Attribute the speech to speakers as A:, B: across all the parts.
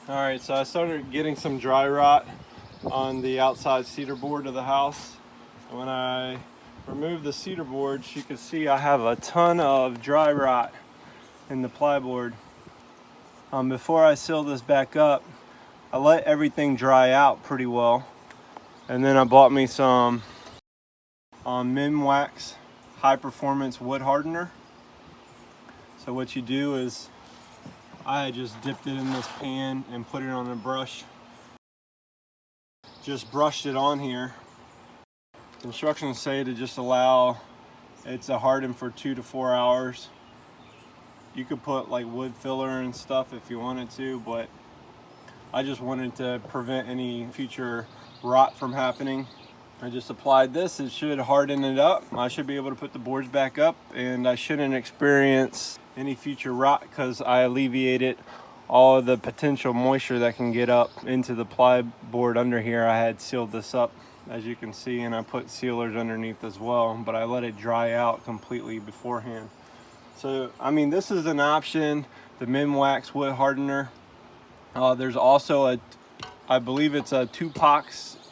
A: All right, so I started getting some dry rot on the outside cedar board of the house. And when I removed the cedar boards, you can see I have a ton of dry rot in the plyboard. Before I seal this back up, I let everything dry out pretty well. And then I bought me some Minwax high performance wood hardener. So what you do is I just dipped it in this pan and put it on a brush. Just brushed it on here. Instructions say to just allow it to harden for 2 to 4 hours. You could put like wood filler and stuff if you wanted to, but I just wanted to prevent any future rot from happening. I just applied this. It should harden it up. I should be able to put the boards back up, and I shouldn't experience any future rot because I alleviated all of the potential moisture that can get up into the plyboard under here. I had sealed this up, as you can see, and I put sealers underneath as well, but I let it dry out completely beforehand. So, I mean, this is an option, the Minwax wood hardener. There's also I believe it's a two-part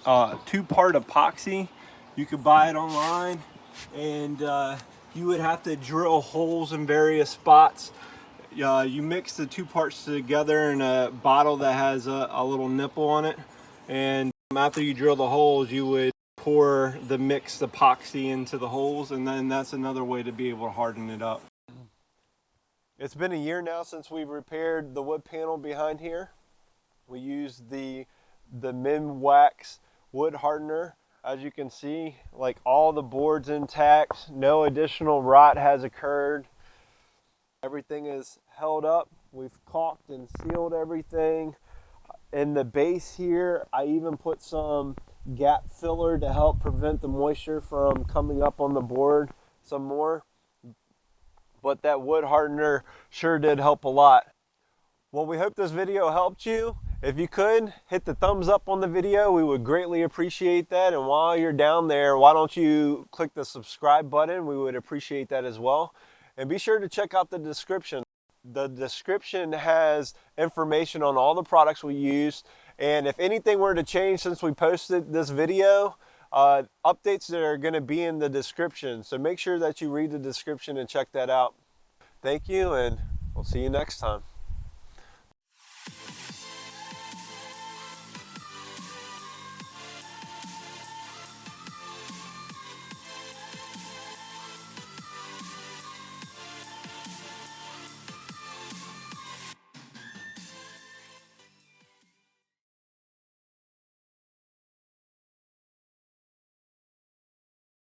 A: epoxy. You could buy it online, and you would have to drill holes in various spots. You mix the two parts together in a bottle that has a little nipple on it, and after you drill the holes, you would pour the mixed epoxy into the holes, and then that's another way to be able to harden it up. It's been a year now since we've repaired the wood panel behind here. We used the Minwax wood hardener. As you can see, like, all the boards intact, no additional rot has occurred. Everything is held up. We've caulked and sealed everything. In the base here, I even put some gap filler to help prevent the moisture from coming up on the board some more. But that wood hardener sure did help a lot. Well, we hope this video helped you. If you could, hit the thumbs up on the video. We would greatly appreciate that. And while you're down there, why don't you click the subscribe button? We would appreciate that as well. And be sure to check out the description. The description has information on all the products we use. And if anything were to change since we posted this video, updates that are going to be in the description. So make sure that you read the description and check that out. Thank you, and we'll see you next time.